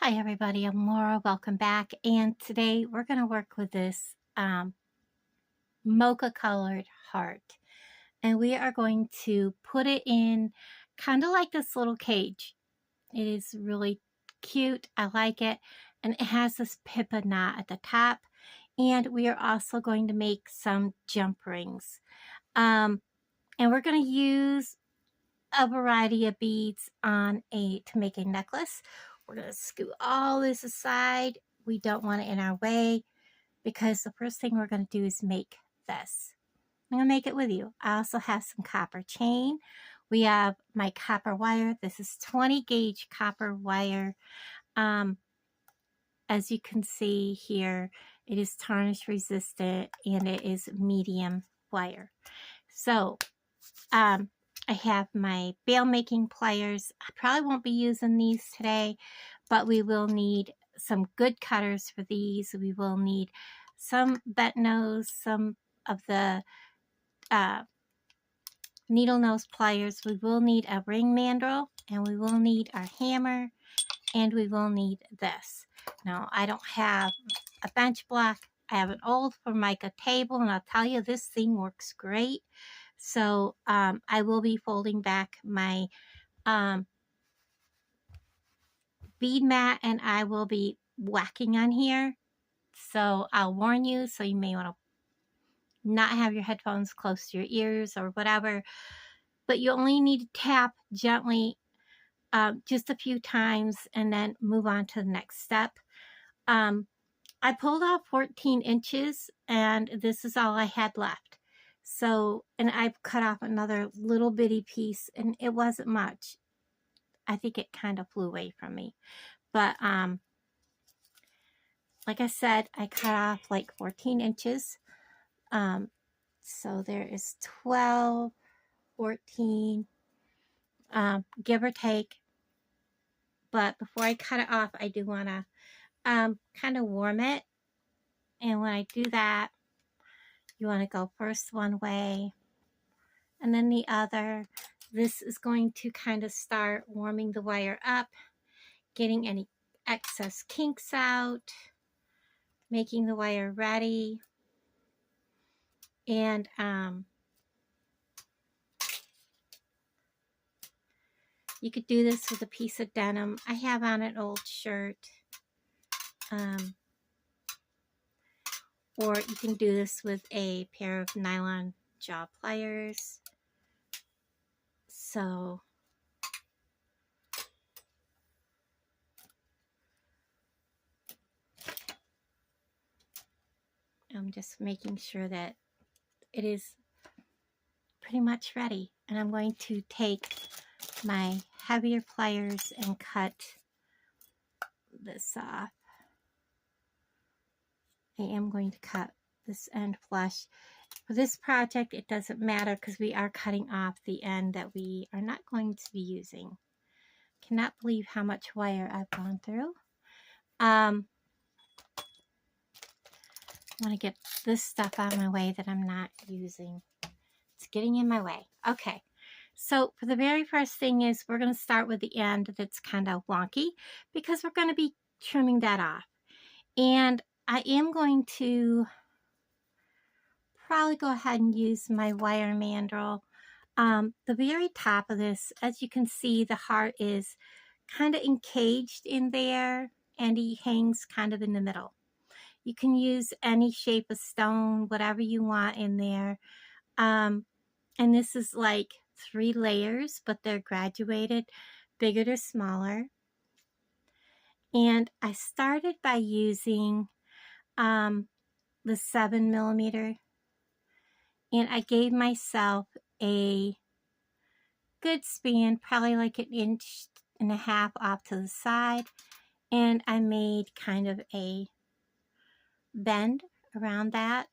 Hi everybody, I'm Laura. Welcome back. And today we're going to work with this mocha colored heart. And we are going to put it in kind of like this little cage. It is really cute. I like it. And it has this Pipa knot at the top. And we are also going to make some jump rings. And we're going to use a variety of beads to make a necklace. We're going to scoot all this aside. We don't want it in our way because the first thing we're going to do is make this. I'm going to make it with you. I also have some copper chain. We have my copper wire. This is 20 gauge copper wire. As you can see here, it is tarnish resistant and it is medium wire. So, I have my bail making pliers. I probably won't be using these today, but we will need some good cutters for these. We will need some bent nose, some of the needle nose pliers. We will need a ring mandrel, and we will need our hammer, and we will need this. Now, I don't have a bench block. I have an old Formica table, and I'll tell you, this thing works great. So I will be folding back my bead mat, and I will be whacking on here. So I'll warn you, so you may want to not have your headphones close to your ears or whatever. But you only need to tap gently just a few times and then move on to the next step. I pulled off 14 inches and this is all I had left. So, and I've cut off another little bitty piece and it wasn't much. I think it kind of flew away from me. But like I said, I cut off like 14 inches. So there is 12, 14, give or take. But before I cut it off, I do want to kind of warm it. And when I do that, you want to go first one way and then the other. This is going to kind of start warming the wire up, getting any excess kinks out, making the wire ready. And you could do this with a piece of denim. I have on an old shirt. Or you can do this with a pair of nylon jaw pliers. So I'm just making sure that it is pretty much ready. And I'm going to take my heavier pliers and cut this off. I am going to cut this end flush. For this project, it doesn't matter because we are cutting off the end that we are not going to be using. Cannot believe how much wire I've gone through. I want to get this stuff out of my way that I'm not using. It's getting in my way. Okay, so for the very first thing is we're going to start with the end that's kind of wonky because we're going to be trimming that off. And I am going to probably go ahead and use my wire mandrel. The very top of this, as you can see, the heart is kind of encaged in there and he hangs kind of in the middle. You can use any shape of stone, whatever you want in there. And this is like 3 layers, but they're graduated, bigger to smaller. And I started by using the 7mm, and I gave myself a good span, probably like 1.5 inches off to the side, and I made kind of a bend around that,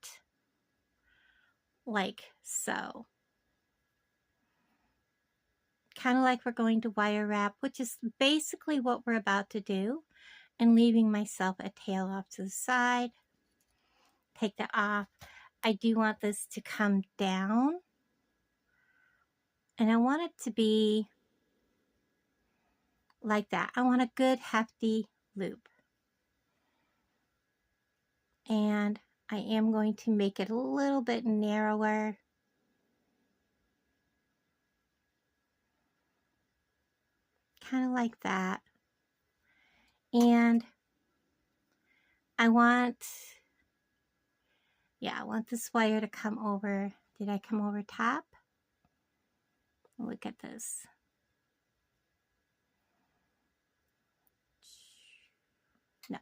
like so. Kind of like we're going to wire wrap, which is basically what we're about to do, and leaving myself a tail off to the side. Take that off. I do want this to come down, and I want it to be like that. I want a good hefty loop. And I am going to make it a little bit narrower. Kind of like that. And I want this wire to come over. Did I come over top? Look at this. No,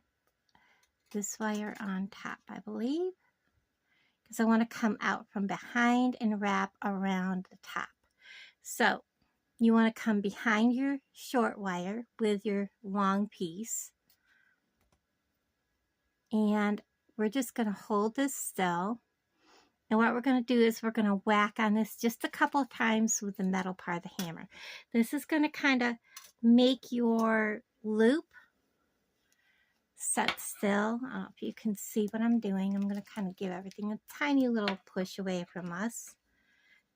this wire on top, I believe, because I want to come out from behind and wrap around the top. So you want to come behind your short wire with your long piece. And we're just going to hold this still. And what we're going to do is we're going to whack on this just a couple of times with the metal part of the hammer. This is going to kind of make your loop set still. I don't know if you can see what I'm doing. I'm going to kind of give everything a tiny little push away from us.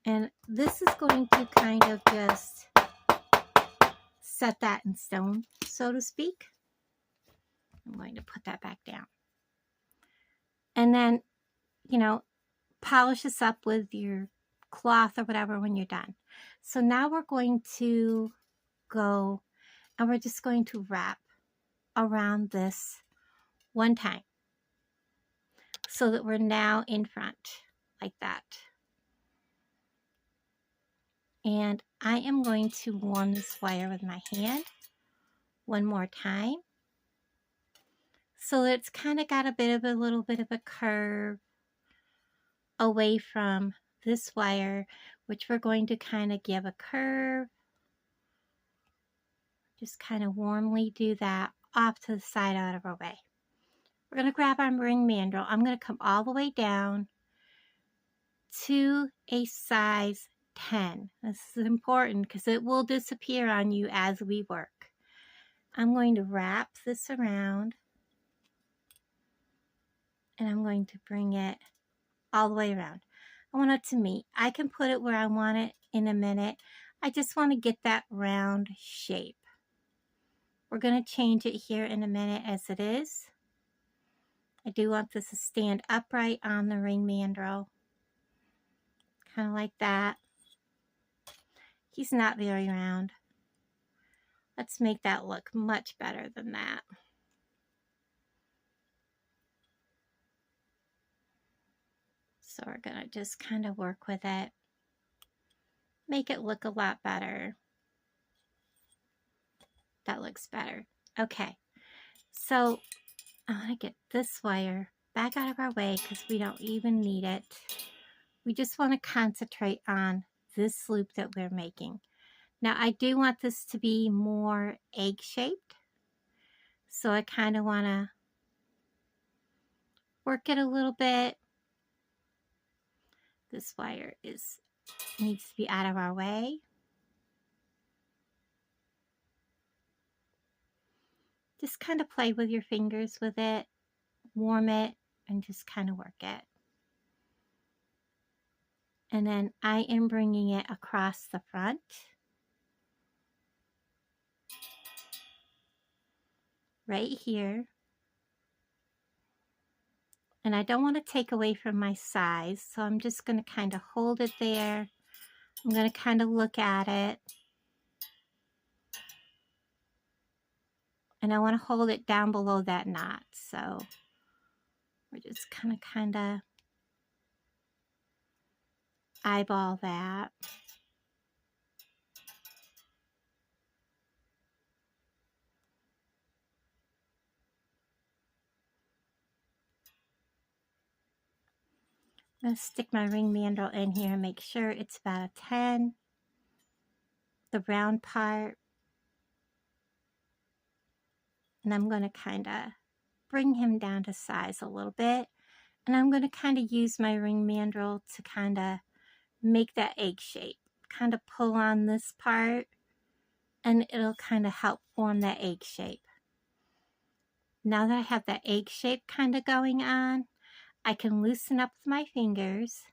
And this is going to kind of just set that in stone, so to speak. I'm going to put that back down. And then, you know, polish this up with your cloth or whatever when you're done. So now we're going to go and we're just going to wrap around this one time so that we're now in front like that. And I am going to warm this wire with my hand one more time so that it's kind of got a little bit of a curve away from this wire, which we're going to kind of give a curve. Just kind of warmly do that off to the side out of our way. We're going to grab our ring mandrel. I'm going to come all the way down to a size 10. This is important because it will disappear on you as we work. I'm going to wrap this around and I'm going to bring it all the way around. I want it to meet. I can put it where I want it in a minute. I just want to get that round shape. We're going to change it here in a minute as it is. I do want this to stand upright on the ring mandrel. Kind of like that. He's not very round. Let's make that look much better than that. So we're going to just kind of work with it. Make it look a lot better. That looks better. Okay. So I want to get this wire back out of our way because we don't even need it. We just want to concentrate on this loop that we're making. Now I do want this to be more egg-shaped. So I kind of want to work it a little bit. This wire needs to be out of our way. Just kind of play with your fingers with it, warm it, and just kind of work it. And then I am bringing it across the front. Right here. And I don't want to take away from my size, so I'm just going to kind of hold it there. I'm going to kind of look at it. And I want to hold it down below that knot. So we're just kind of eyeball that. I'm going to stick my ring mandrel in here and make sure it's about a 10. The round part. And I'm going to kind of bring him down to size a little bit. And I'm going to kind of use my ring mandrel to kind of make that egg shape. Kind of pull on this part and it'll kind of help form that egg shape. Now that I have that egg shape kind of going on, I can loosen up with my fingers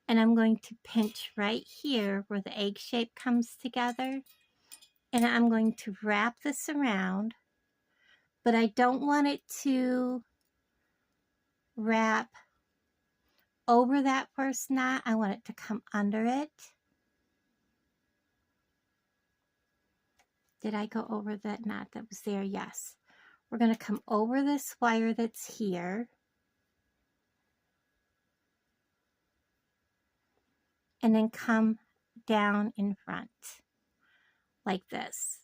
and I'm going to pinch right here where the egg shape comes together, and I'm going to wrap this around but I don't want it to wrap over that first knot. I want it to come under it. Did I go over that knot that was there? Yes. We're going to come over this wire that's here. And then come down in front like this.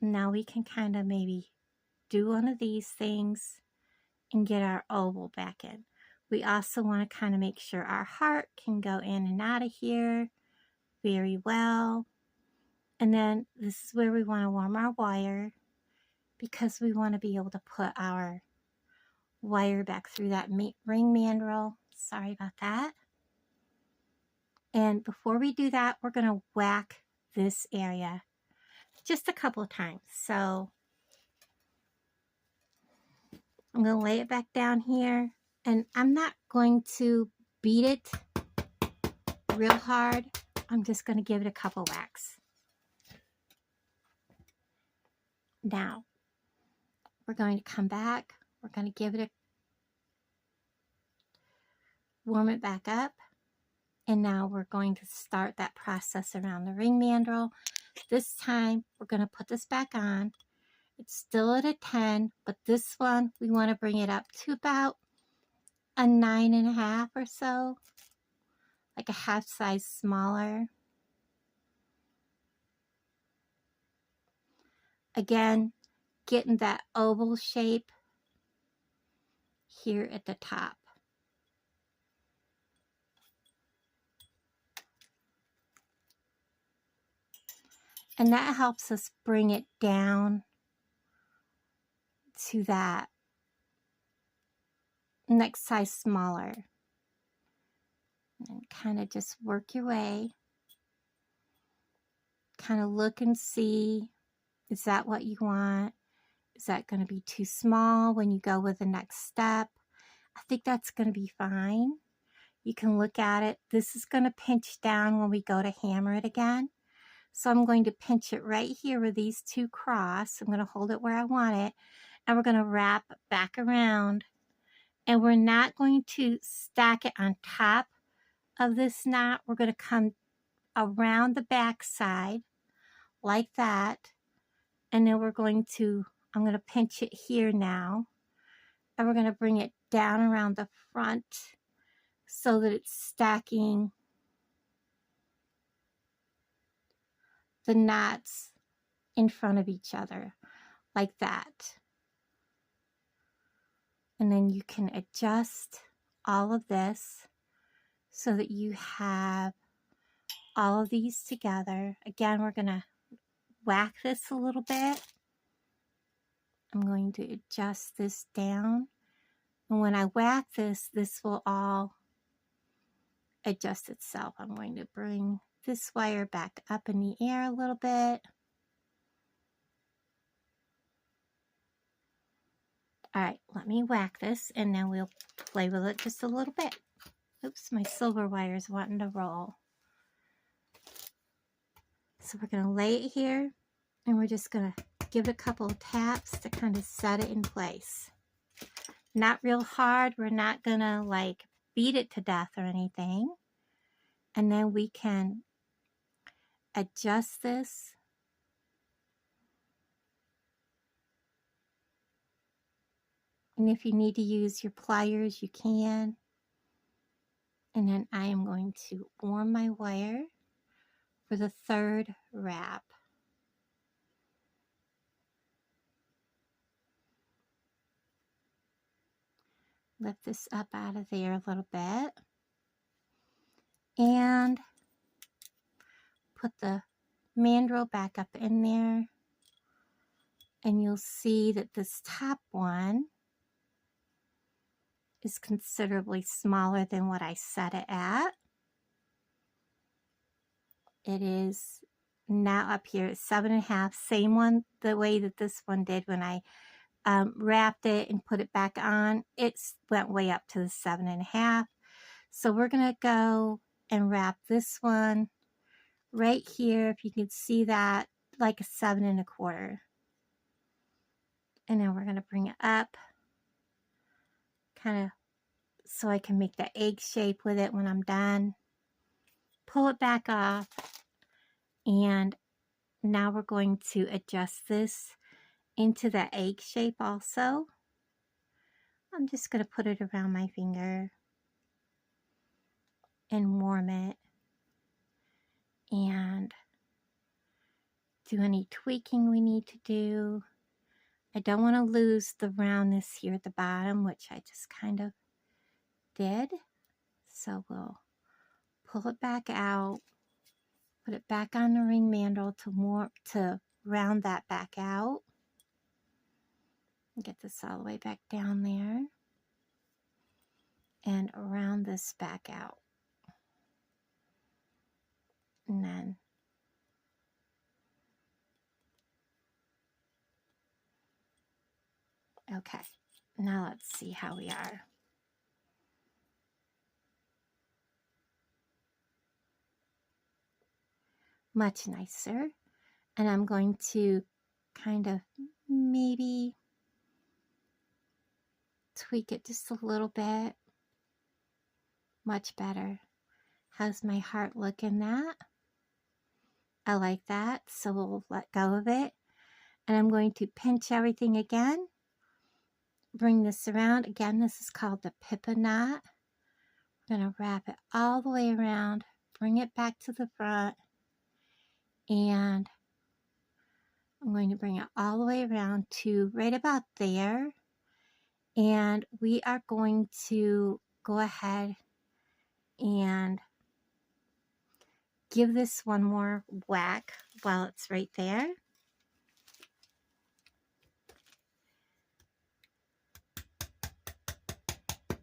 Now we can kind of maybe do one of these things and get our oval back in. We also want to kind of make sure our heart can go in and out of here very well. And then this is where we want to warm our wire, because we want to be able to put our wire back through that ring mandrel. Sorry about that. And before we do that, we're going to whack this area just a couple of times. So I'm going to lay it back down here, and I'm not going to beat it real hard. I'm just going to give it a couple whacks. Now, we're going to come back. We're going to give it warm it back up. And now we're going to start that process around the ring mandrel. This time, we're going to put this back on. It's still at a 10, but this one, we want to bring it up to about a 9.5 or so, like a half size smaller. Again, getting that oval shape here at the top. And that helps us bring it down to that next size smaller. And kind of just work your way. Kind of look and see, is that what you want? Is that going to be too small when you go with the next step? I think that's going to be fine. You can look at it. This is going to pinch down when we go to hammer it again. So I'm going to pinch it right here where these two cross. I'm going to hold it where I want it. And we're going to wrap back around. And we're not going to stack it on top of this knot. We're going to come around the back side like that. And then we're going to, I'm going to pinch it here now. And we're going to bring it down around the front so that it's stacking the knots in front of each other like that. And then you can adjust all of this so that you have all of these together. Again, we're going to whack this a little bit. I'm going to adjust this down. And when I whack this, this will all adjust itself. I'm going to bring this wire back up in the air a little bit. All right, let me whack this and then we'll play with it just a little bit. Oops, my silver wire is wanting to roll. So we're going to lay it here and we're just going to give it a couple of taps to kind of set it in place. Not real hard. We're not going to like beat it to death or anything. And then we can adjust this. And if you need to use your pliers, you can. And then I am going to warm my wire for the third wrap. Lift this up out of there a little bit. And put the mandrel back up in there. And you'll see that this top one is considerably smaller than what I set it at. It is now up here at 7.5, same one the way that this one did when I wrapped it and put it back on. It went way up to the 7.5. So we're going to go and wrap this one right here. If you can see that, like a 7 1/4. And now we're going to bring it up, kind of so I can make the egg shape with it when I'm done. Pull it back off, and now we're going to adjust this into the egg shape also. I'm just going to put it around my finger and warm it and do any tweaking we need to do. I don't want to lose the roundness here at the bottom, which I just kind of did. So we'll pull it back out, put it back on the ring mandrel to round that back out. Get this all the way back down there and round this back out. And then okay, now let's see how we are. Much nicer. And I'm going to kind of maybe tweak it just a little bit. Much better. How's my heart look in that? I like that, so we'll let go of it. And I'm going to pinch everything again. Bring this around. Again, this is called the Pipa knot. I'm going to wrap it all the way around, bring it back to the front, and I'm going to bring it all the way around to right about there. And we are going to go ahead and give this one more whack while it's right there.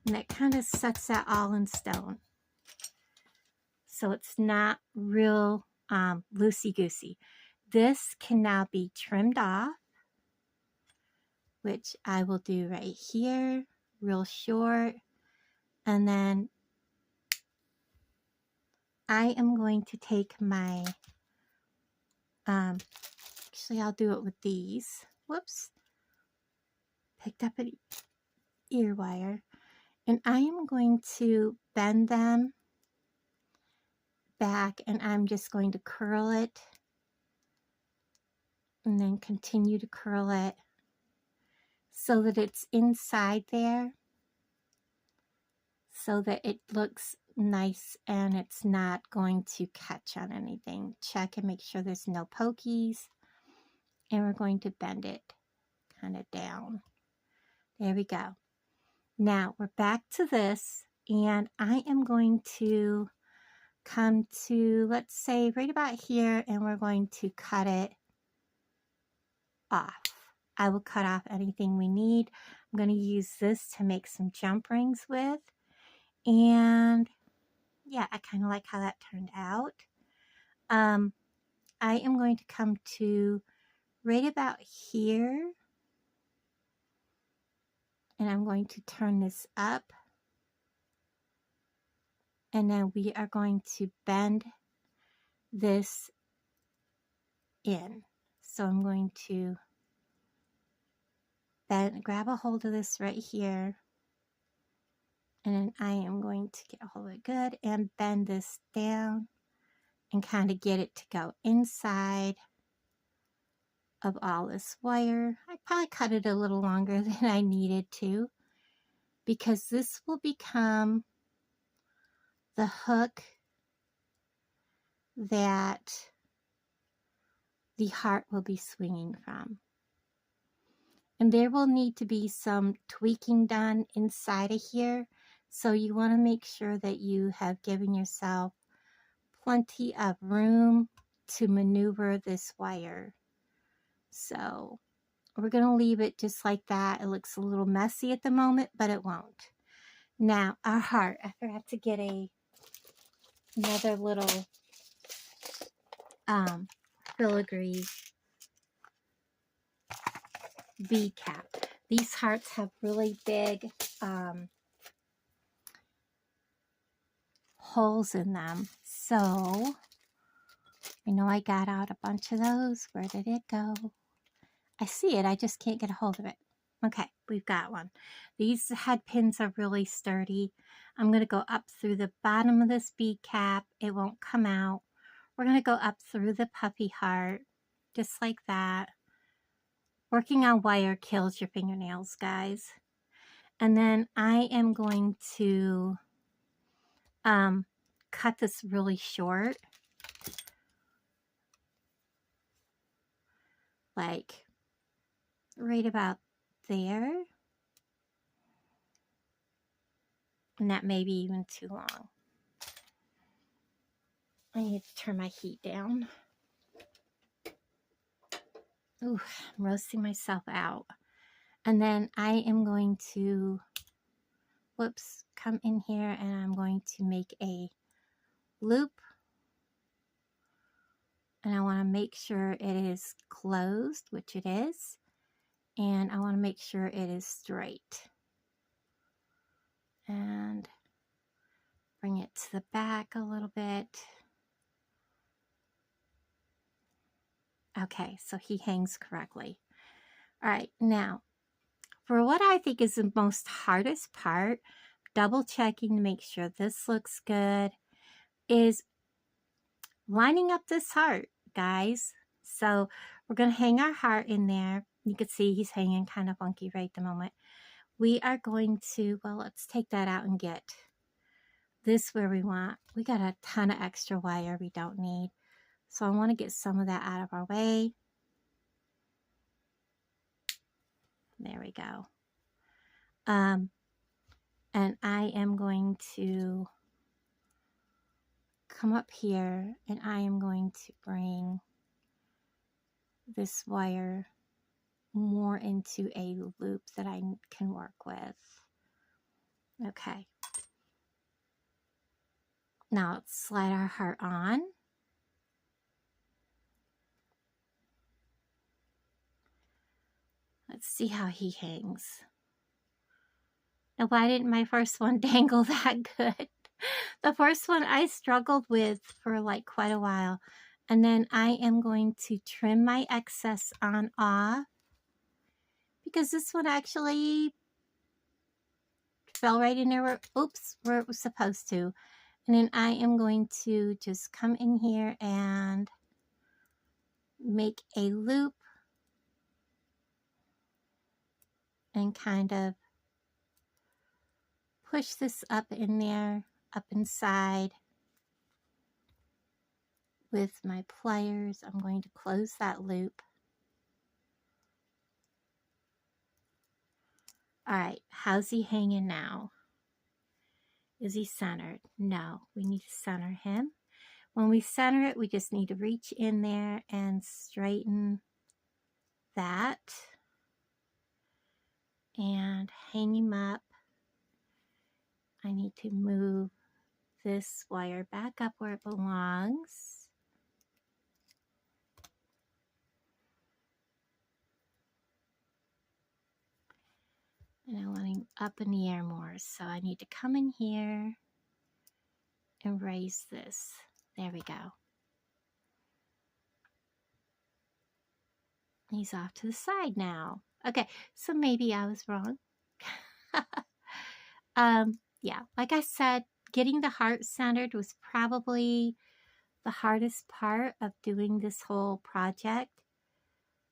And that kind of sets that all in stone. So it's not real loosey-goosey. This can now be trimmed off, which I will do right here, real short. And then I am going to take my, actually I'll do it with these. Whoops. Picked up an ear wire. And I am going to bend them back, and I'm just going to curl it and then continue to curl it so that it's inside there, so that it looks nice and it's not going to catch on anything. Check and make sure there's no pokies, and we're going to bend it kind of down. There we go. Now we're back to this, and I am going to come to, let's say, right about here, and we're going to cut it off. I will cut off anything we need. I'm going to use this to make some jump rings with, and yeah, I kind of like how that turned out. I am going to come to right about here, and I'm going to turn this up, and then we are going to bend this in. So I'm going to grab a hold of this right here, and then I am going to get a hold of it good and bend this down and kind of get it to go inside of all this wire. I probably cut it a little longer than I needed to, because this will become the hook that the heart will be swinging from. And there will need to be some tweaking done inside of here, so you want to make sure that you have given yourself plenty of room to maneuver this wire. So we're going to leave it just like that. It looks a little messy at the moment, but it won't. Now, our heart. I forgot to get another little filigree bead cap. These hearts have really big holes in them. So I know I got out a bunch of those. Where did it go? I see it. I just can't get a hold of it. Okay, we've got one. These head pins are really sturdy. I'm going to go up through the bottom of this bead cap. It won't come out. We're going to go up through the puppy heart, just like that. Working on wire kills your fingernails, guys. And then I am going to cut this really short. Like right about there. And that may be even too long. I need to turn my heat down. Ooh, I'm roasting myself out. And then I am going to, whoops, come in here and I'm going to make a loop. And I want to make sure it is closed, which it is. And I want to make sure it is straight. And bring it to the back a little bit. Okay, so he hangs correctly. All right, now, for what I think is the most hardest part, double checking to make sure this looks good, is lining up this heart, guys. So we're going to hang our heart in there. You can see he's hanging kind of funky right at the moment. We are going to, well, let's take that out and get this where we want. We got a ton of extra wire we don't need. So I want to get some of that out of our way. There we go. And I am going to come up here and I am going to bring this wire more into a loop that I can work with. Okay. Now let's slide our heart on. Let's see how he hangs. Now, why didn't my first one dangle that good? The first one I struggled with for like quite a while. And then I am going to trim my excess on off because this one actually fell right in there where, oops, where it was supposed to. And then I am going to just come in here and make a loop and kind of push this up in there, up inside with my pliers. I'm going to close that loop. All right, how's he hanging now? Is he centered? No, we need to center him. When we center it, we just need to reach in there and straighten that and hang him up. I need to move this wire back up where it belongs. And I want him up in the air more. So I need to come in here and raise this. There we go. He's off to the side now. Okay, so maybe I was wrong. Yeah, like I said, getting the heart centered was probably the hardest part of doing this whole project.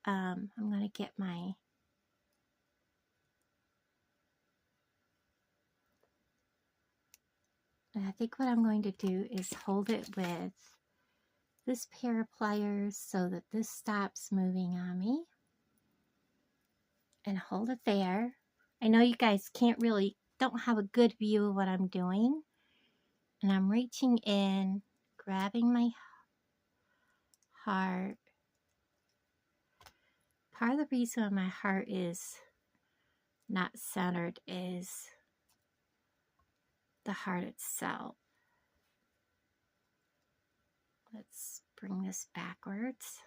I'm going to get my... And I think what I'm going to do is hold it with this pair of pliers so that this stops moving on me. And hold it there. I know you guys don't have a good view of what I'm doing. And I'm reaching in, grabbing my heart. Part of the reason why my heart is not centered is the heart itself. Let's bring this backwards.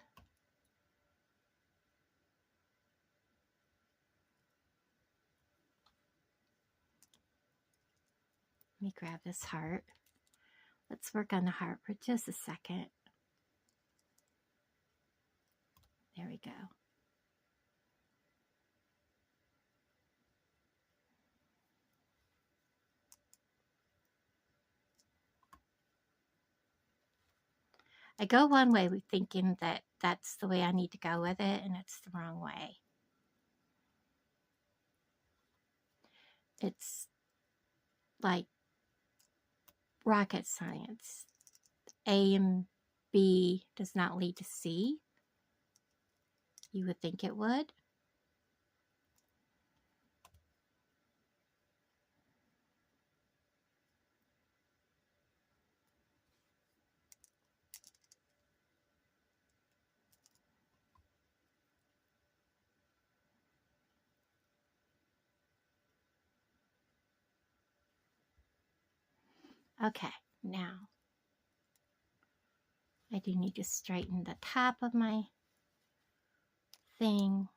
Let me grab this heart. Let's work on the heart for just a second. we go. I go one way with thinking that that's the way I need to go with it, and it's the wrong way. It's like rocket science. A and B does not lead to C. You would think it would. Okay, now I do need to straighten the top of my thing.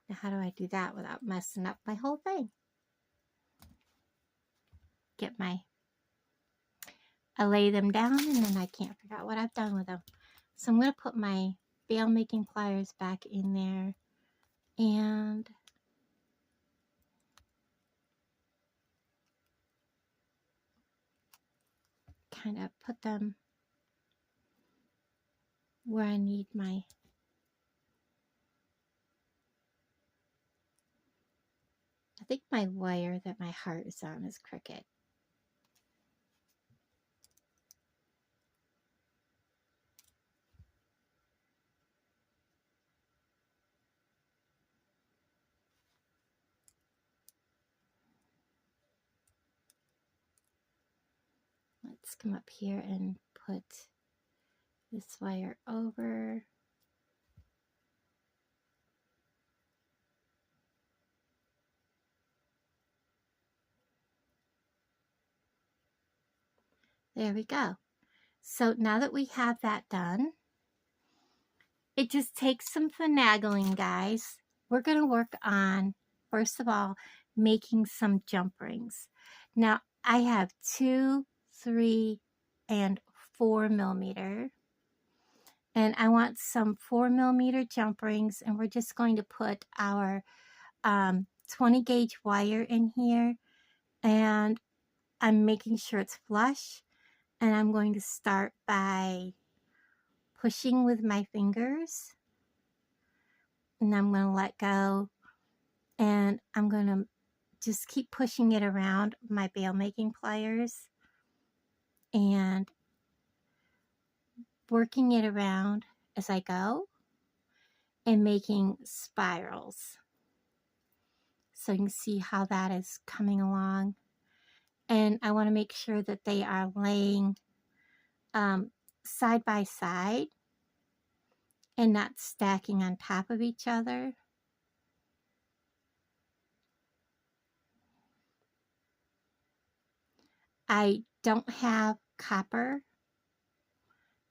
Now how do I do that without messing up my whole thing? I lay them down and then I can't figure out what I've done with them. So I'm going to put my bail making pliers back in there and kind of put them where I need my I think my wire that my heart is on is crooked. Let's come up here and put this wire over. There we go. So now that we have that done, it just takes some finagling, guys. We're going to work on, first of all, making some jump rings. Now, I have 2, 3, and 4 millimeter. And I want some 4 millimeter jump rings, and we're just going to put our 20 gauge wire in here. And I'm making sure it's flush. And I'm going to start by pushing with my fingers. And I'm going to let go. And I'm going to just keep pushing it around my bail making pliers. And working it around as I go. And making spirals. So you can see how that is coming along. And I want to make sure that they are laying side by side and not stacking on top of each other. I don't have copper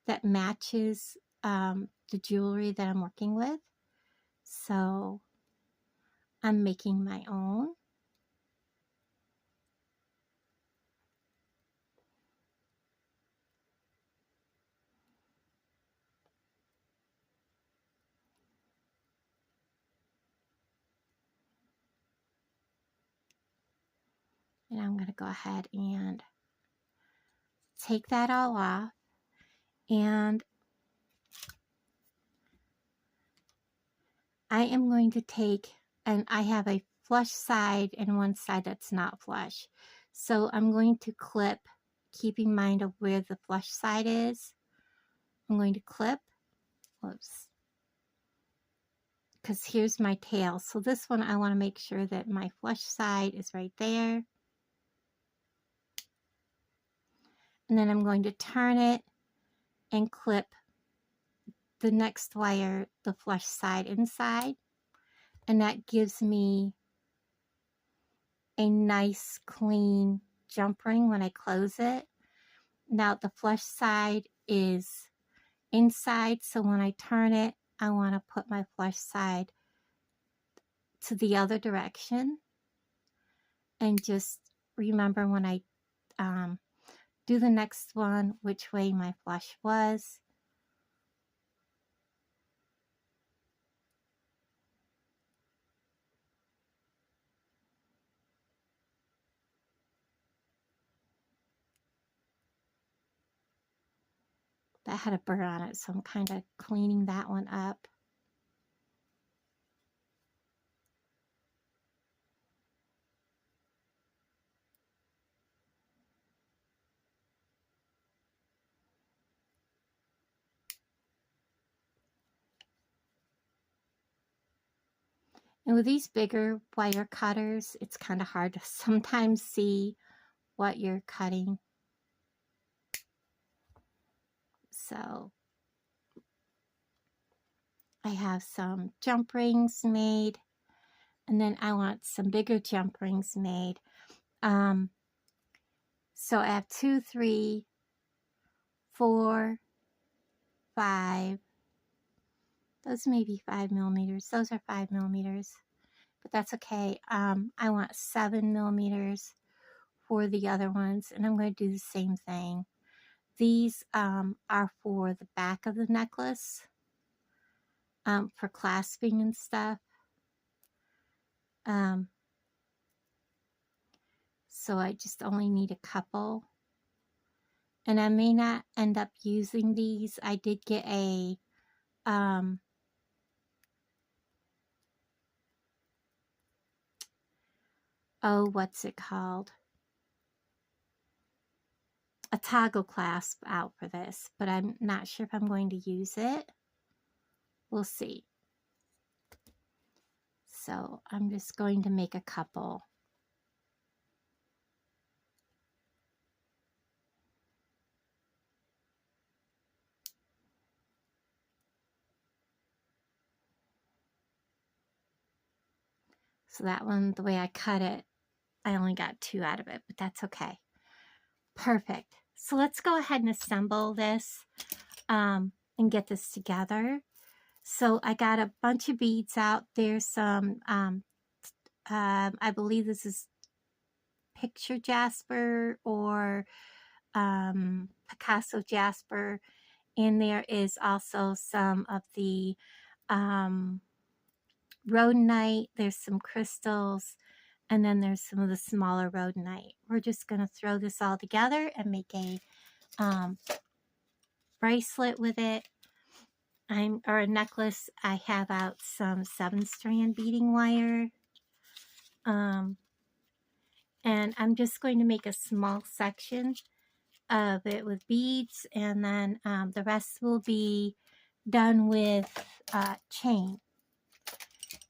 that matches the jewelry that I'm working with, so I'm making my own. And I'm going to go ahead and take that all off. And I am going to take, and I have a flush side and one side that's not flush. So I'm going to clip, keeping in mind of where the flush side is. I'm going to clip, whoops, because here's my tail. So this one I want to make sure that my flush side is right there. And then I'm going to turn it and clip the next wire, the flush side inside. And that gives me a nice clean jump ring when I close it. Now the flush side is inside, so when I turn it, I want to put my flush side to the other direction. And just remember, when I do the next one which way my flush was. That had a burr on it, so I'm kind of cleaning that one up. And with these bigger wire cutters, it's kind of hard to sometimes see what you're cutting. So I have some jump rings made, and then I want some bigger jump rings made. So I have 2, 3, 4, 5. Those may be 5 millimeters. Those are 5 millimeters, but that's okay. I want 7 millimeters for the other ones, and I'm going to do the same thing. These are for the back of the necklace, for clasping and stuff. So I just only need a couple. And I may not end up using these. I did get a oh, what's it called? A toggle clasp out for this, but I'm not sure if I'm going to use it. We'll see. So I'm just going to make a couple. So that one, the way I cut it, I only got 2 out of it, but that's okay. Perfect. So let's go ahead and assemble this and get this together. So I got a bunch of beads out. There's some, I believe this is picture jasper or Picasso jasper. And there is also some of the rhodonite. There's some crystals. And then there's some of the smaller rhodonite. We're just going to throw this all together and make a bracelet with it. Or a necklace. I have out some 7-strand beading wire. And I'm just going to make a small section of it with beads, and then the rest will be done with chain.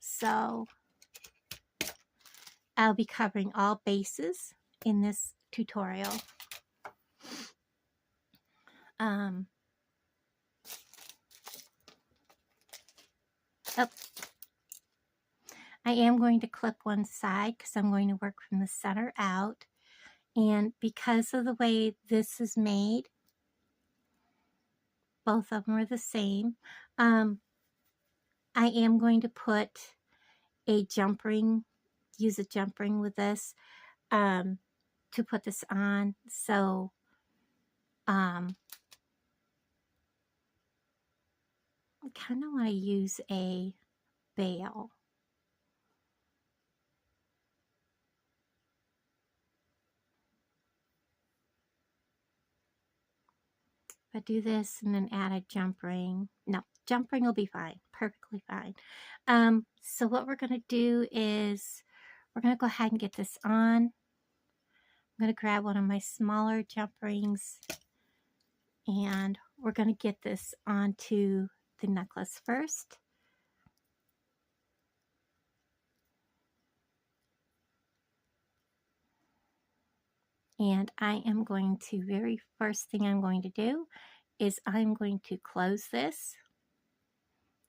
So I'll be covering all bases in this tutorial. Oh, I am going to clip one side because I'm going to work from the center out. And because of the way this is made, both of them are the same. I am going to put a jump ring, use a jump ring with this to put this on. So I kind of want to use a veil. If I do this and then add a jump ring, no, jump ring will be fine, perfectly fine. So what we're going to do is we're going to go ahead and get this on. I'm going to grab one of my smaller jump rings and we're going to get this onto the necklace first. And I am going to, very first thing I'm going to do is I'm going to close this.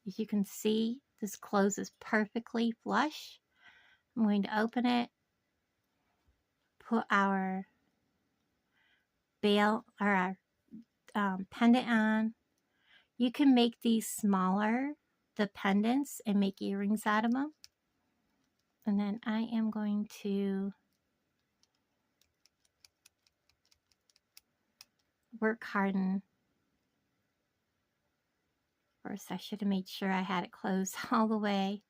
As you can see, this closes perfectly flush. I'm going to open it, put our veil or our pendant on. You can make these smaller, the pendants, and make earrings out of them. And then I am going to work harden. First, I should have made sure I had it closed all the way.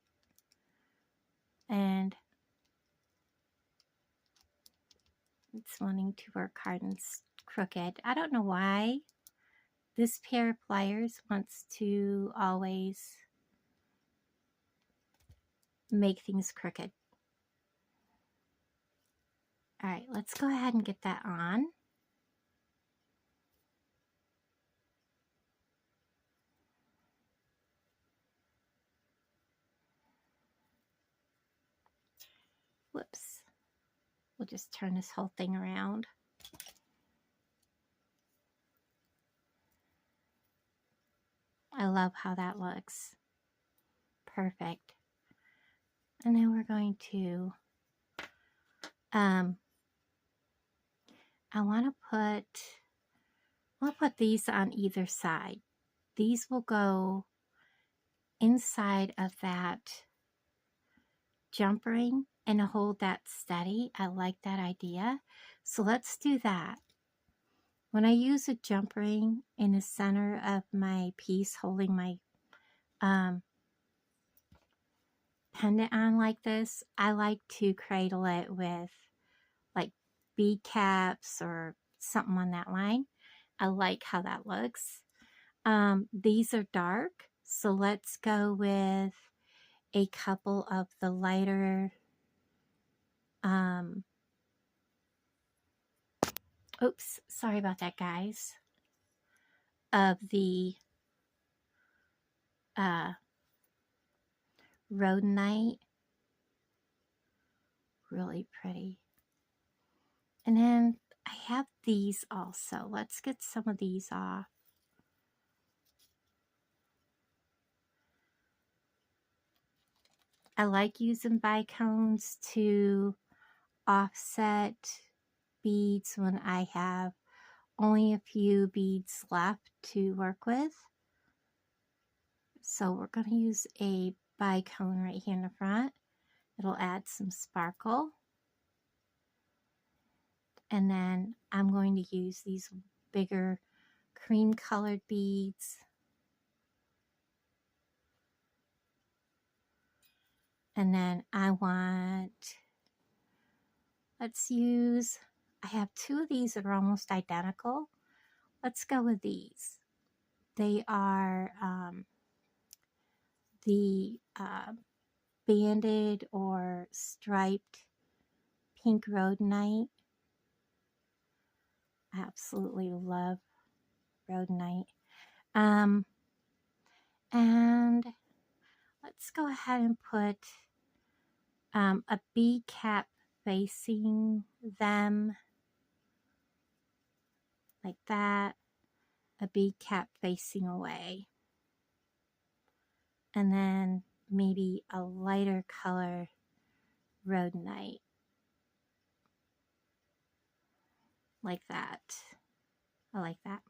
And it's wanting to work hard and crooked. I don't know why this pair of pliers wants to always make things crooked. All right, let's go ahead and get that on. Whoops. We'll just turn this whole thing around. I love how that looks. Perfect. And then we're going to, I want to put these on either side. These will go inside of that jump ring and hold that steady. I like that idea. So let's do that. When I use a jump ring in the center of my piece holding my pendant on like this, I like to cradle it with like bead caps or something on that line. I like how that looks. These are dark, so let's go with a couple of the lighter oops, sorry about that, guys, of the rhodonite. Really pretty. And then I have these also. Let's get some of these off. I like using bicones to offset beads when I have only a few beads left to work with. So we're going to use a bicone right here in the front. It'll add some sparkle. And then I'm going to use these bigger cream colored beads. And then I want, let's use, I have two of these that are almost identical. Let's go with these. They are the banded or striped pink rhodonite. I absolutely love rhodonite. And let's go ahead and put a bead cap facing them like that, a bead cap facing away, and then maybe a lighter color rhodonite like that. I like that.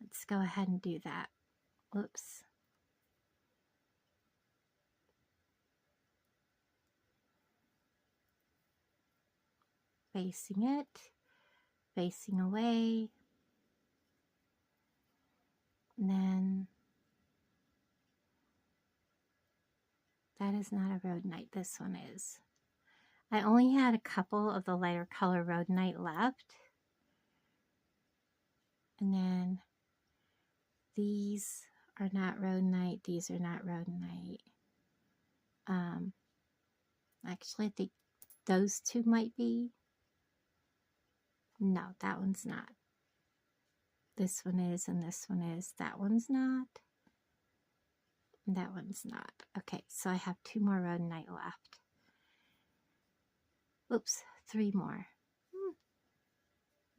Let's go ahead and do that. Oops. Facing it, facing away, and then that is not a rhodonite, this one is. I only had a couple of the lighter color rhodonite left. And then these are not rhodonite, these are not rhodonite. Actually, I think those two might be. No, that one's not. This one is, and this one is. That one's not. And that one's not. Okay, so I have two more rhodonite left. Oops, three more.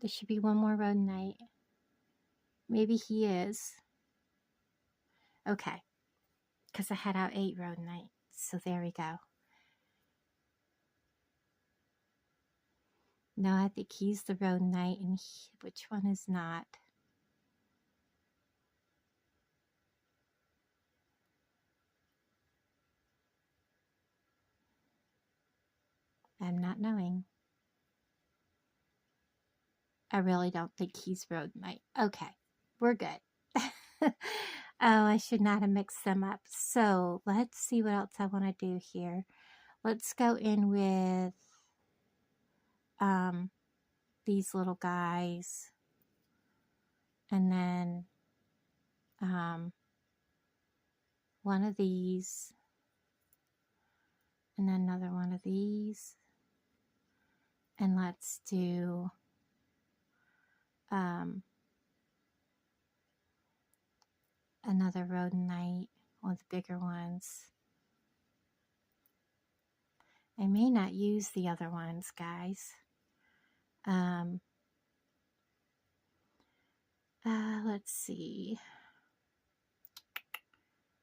There should be one more rhodonite. Maybe he is. Okay, because I had out 8 rhodonite. So there we go. No, I think he's the rhodonite, and which one is not? I'm not knowing. I really don't think he's rhodonite. Okay, we're good. Oh, I should not have mixed them up. So let's see what else I want to do here. Let's go in with these little guys, and then one of these, and then another one of these, and let's do another rhodonite, one of the bigger ones. I may not use the other ones, guys. Let's see.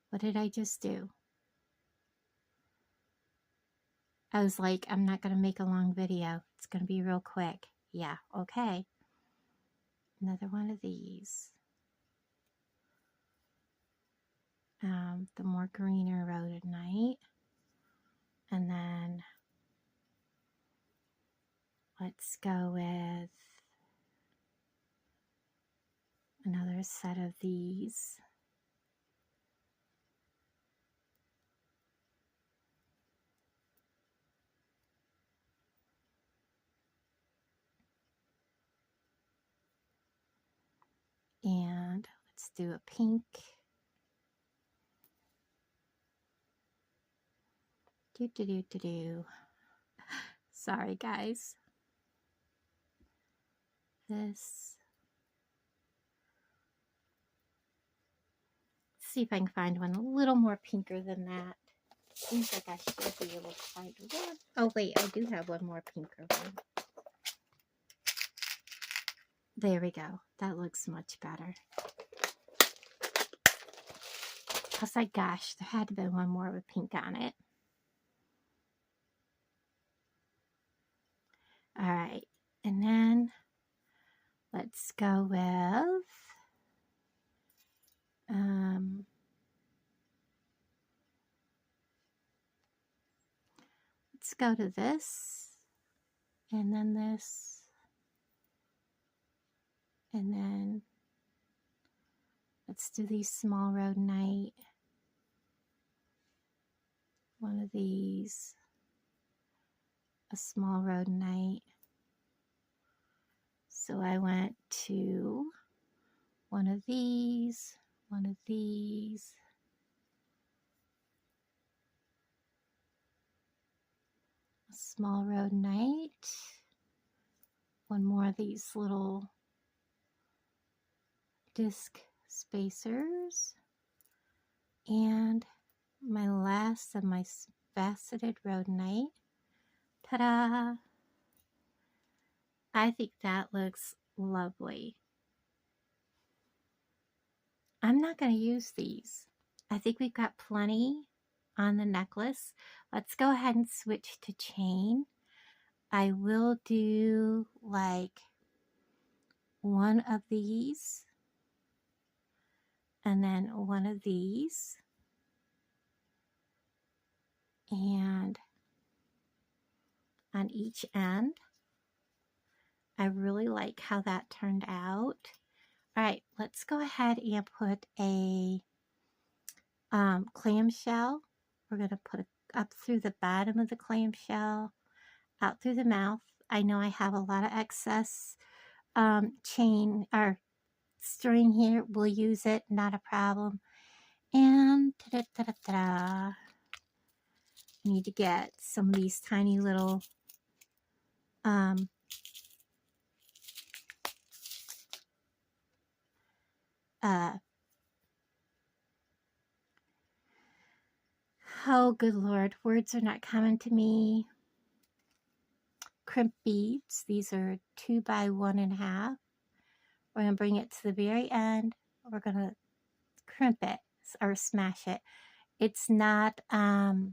What did I just do? I was like, I'm not going to make a long video. It's going to be real quick. Yeah, okay. Another one of these. The more greener rhodonite. And then let's go with another set of these. And let's do a pink. Do. Sorry, guys. This. Let's see if I can find one a little more pinker than that. Seems like I should be able to find one. Oh, wait, I do have one more pinker one. There we go. That looks much better. I was like, gosh, there had to be one more with pink on it. All right, and then let's go with let's go to this, and then this, and then let's do these small rhodonite. One of these, a small rhodonite. So I went to one of these, one of these, a small rhodonite, one more of these little disc spacers, and my last of my faceted rhodonite. Ta-da! I think that looks lovely. I'm not going to use these. I think we've got plenty on the necklace. Let's go ahead and switch to chain. I will do like one of these, and then one of these, and on each end. I really like how that turned out. All right, let's go ahead and put a clamshell. We're going to put it up through the bottom of the clamshell, out through the mouth. I know I have a lot of excess chain or string here. We'll use it, not a problem. And ta-da-ta-da-ta-da. I need to get some of these tiny little oh, good Lord, words are not coming to me. Crimp beads. These are 2 by 1.5. We're going to bring it to the very end. We're going to crimp it or smash it. It's not at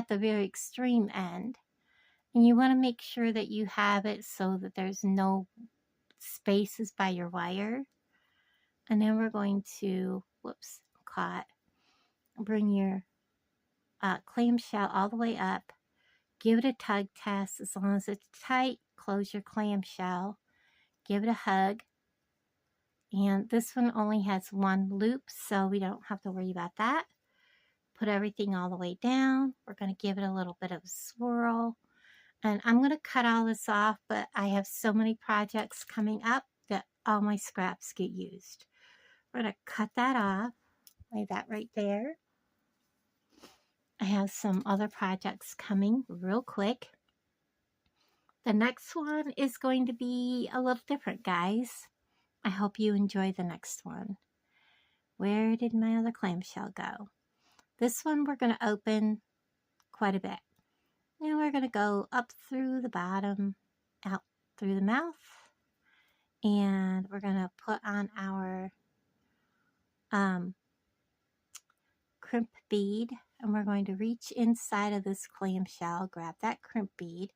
the very extreme end. And you want to make sure that you have it so that there's no spaces by your wire. And then we're going to, whoops, caught. Bring your clamshell all the way up. Give it a tug test. As long as it's tight, close your clamshell, give it a hug. And this one only has one loop, so we don't have to worry about that. Put everything all the way down. We're going to give it a little bit of a swirl. And I'm going to cut all this off, but I have so many projects coming up that all my scraps get used. We're going to cut that off. Lay that right there. I have some other projects coming real quick. The next one is going to be a little different, guys. I hope you enjoy the next one. Where did my other clamshell go? This one we're going to open quite a bit. And we're going to go up through the bottom, out through the mouth. And we're going to put on our crimp bead. And we're going to reach inside of this clamshell, grab that crimp bead.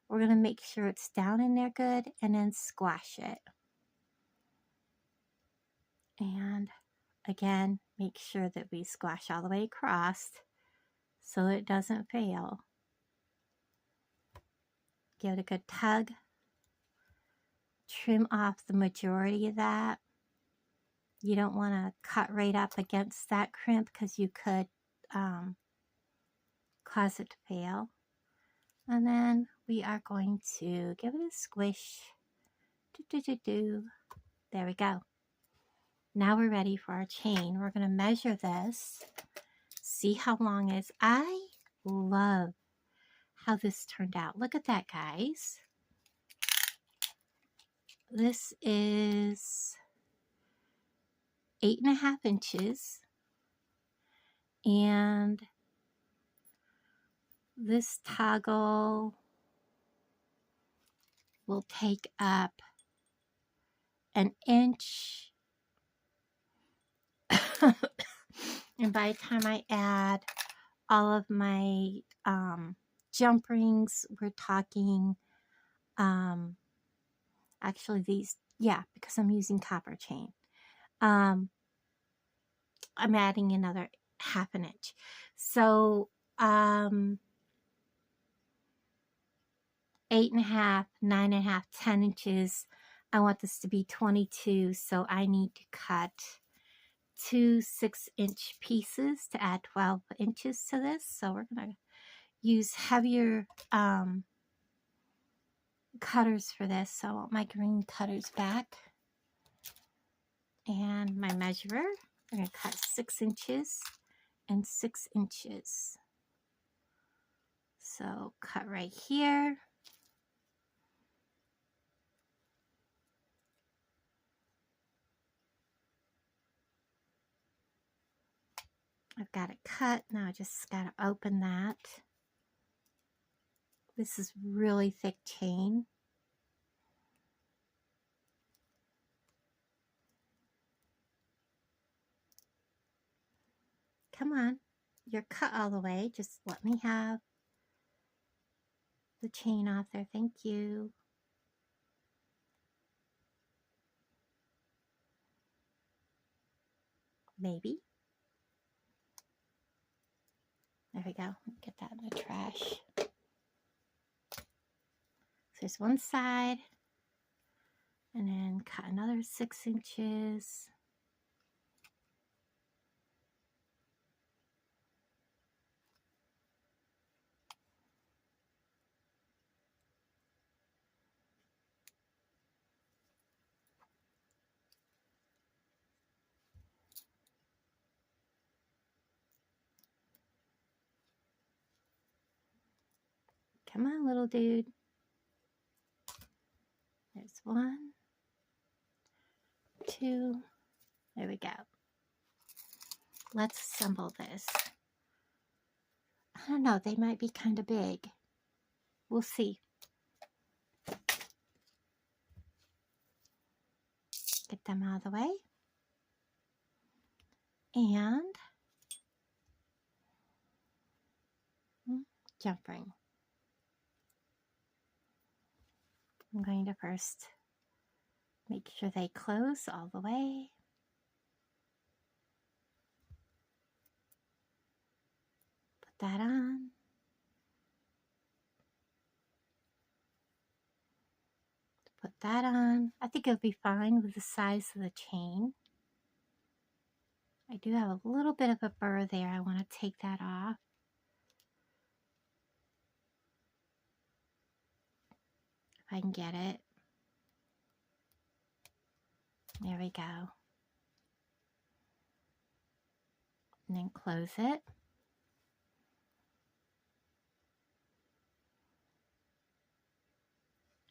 We're going to make sure it's down in there good and then squash it. And again, make sure that we squash all the way across so it doesn't fail. Give it a good tug. Trim off the majority of that. You don't want to cut right up against that crimp because you could cause it to fail. And then we are going to give it a squish. There we go. Now we're ready for our chain. We're going to measure this. See how long it is. I love how this turned out. Look at that, guys. This is 8.5 inches. And this toggle will take up an inch. And by the time I add all of my jump rings, we're talking, actually these, yeah, because I'm using copper chain. I'm adding another 1/2 inch. So 8.5, 9.5, 10 inches. I want this to be 22, so I need to cut 2 6-inch pieces to add 12 inches to this. So we're going to use heavier cutters for this. So I want my green cutters back. And my measurer, we're going to cut 6 inches and 6 inches. So cut right here. I've got it cut. Now I just got to open that. This is really thick chain. Come on. You're cut all the way. Just let me have the chain off there. Thank you. Maybe. There we go. Get that in the trash. So there's one side. And then cut another 6 inches. Come on, little dude. There's 1, 2. There we go. Let's assemble this. I don't know. They might be kind of big. We'll see. Get them out of the way. And jump ring. I'm going to first make sure they close all the way. Put that on. that on. I think it'll be fine with the size of the chain. I do have a little bit of a burr there. I want to take that off. If I can get it. There we go. And then close it.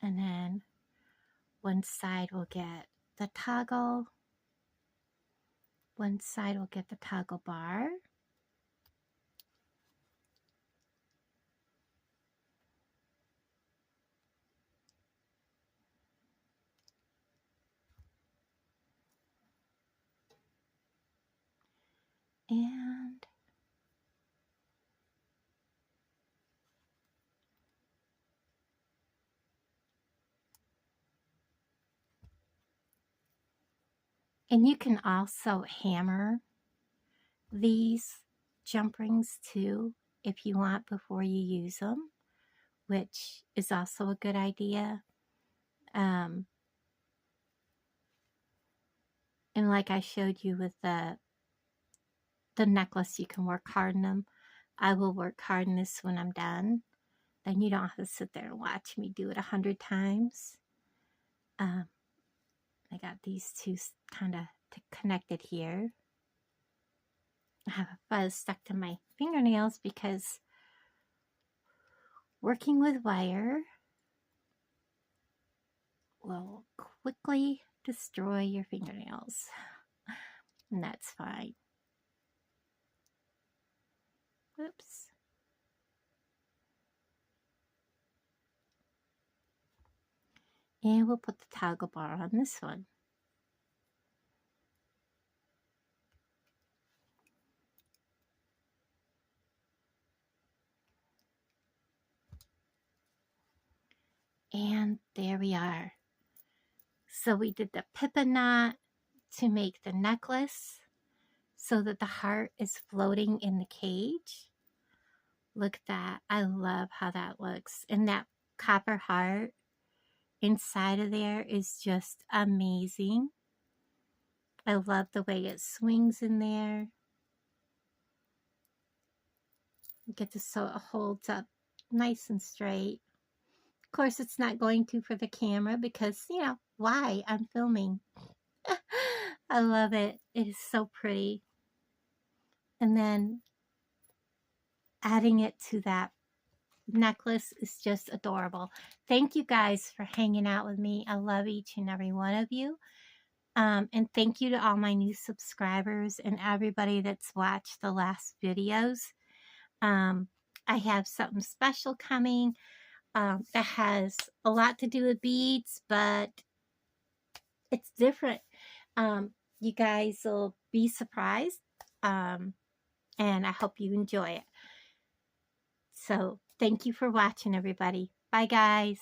And then one side will get the toggle. One side will get the toggle bar. And you can also hammer these jump rings too if you want before you use them, which is also a good idea. And like I showed you with the necklace, you can work hard in them. I will work hard in this when I'm done. Then you don't have to sit there and watch me do it 100 times. I got these two kind of connected here. I have a fuzz stuck to my fingernails because working with wire will quickly destroy your fingernails, and that's fine. Oops. And we'll put the toggle bar on this one. And there we are. So we did the Pipa knot to make the necklace so that the heart is floating in the cage. Look at that. I love how that looks. And that copper heart inside of there is just amazing. I love the way it swings in there. Get this so it holds up nice and straight. Of course, it's not going to for the camera because, you know, why? I'm filming. I love it. It is so pretty. And then adding it to that necklace is just adorable. Thank you guys for hanging out with me. I love each and every one of you. And thank you to all my new subscribers and everybody that's watched the last videos. I have something special coming that has a lot to do with beads, but it's different. You guys will be surprised, and I hope you enjoy it. So thank you for watching, everybody. Bye, guys.